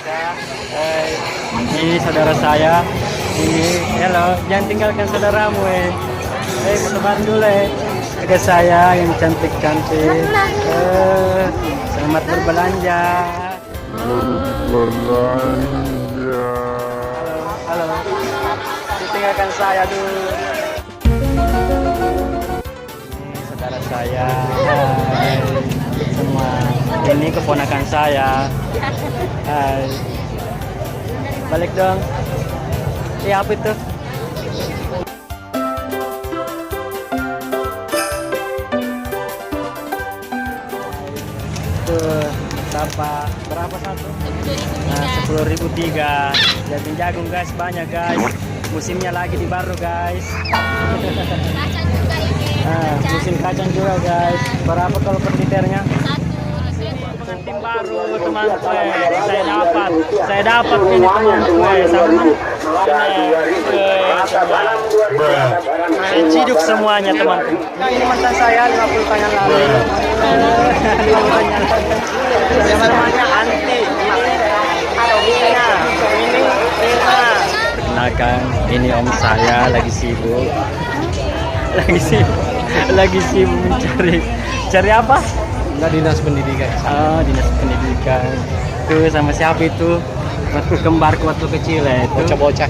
Ini saudara saya. Ini, halo, jangan tinggalkan saudaramu foto bareng dulu Ada saya yang cantik-cantik. Selamat berbelanja. Halo, tinggalkan saya dulu. Ini saudara saya. Hai, semua. Ini keponakan saya. Hai. Balik dong. Iya, apa itu? Tuh, berapa satu? Nah, 10.003. Jagung jagung guys, banyak guys. Musimnya lagi di baru guys. Kacang juga ini. Nah, musim kacang juga guys. Berapa kalau per liternya? Satu. Tim baru temanku, saya dapat ini temanku, sama ciduk semuanya temanku. Nah, ini mantan saya 50 tahun yang lalu. 50 tahun yang lalu. Namanya Anti. Ini Perkenalkan, ini om saya lagi sibuk. Lagi sibuk cari apa? Enggak, dinas pendidikan. Oh, dinas pendidikan. Tuh sama siapa itu? Waktu kembar waktu kecil ya itu. Bocah-bocah.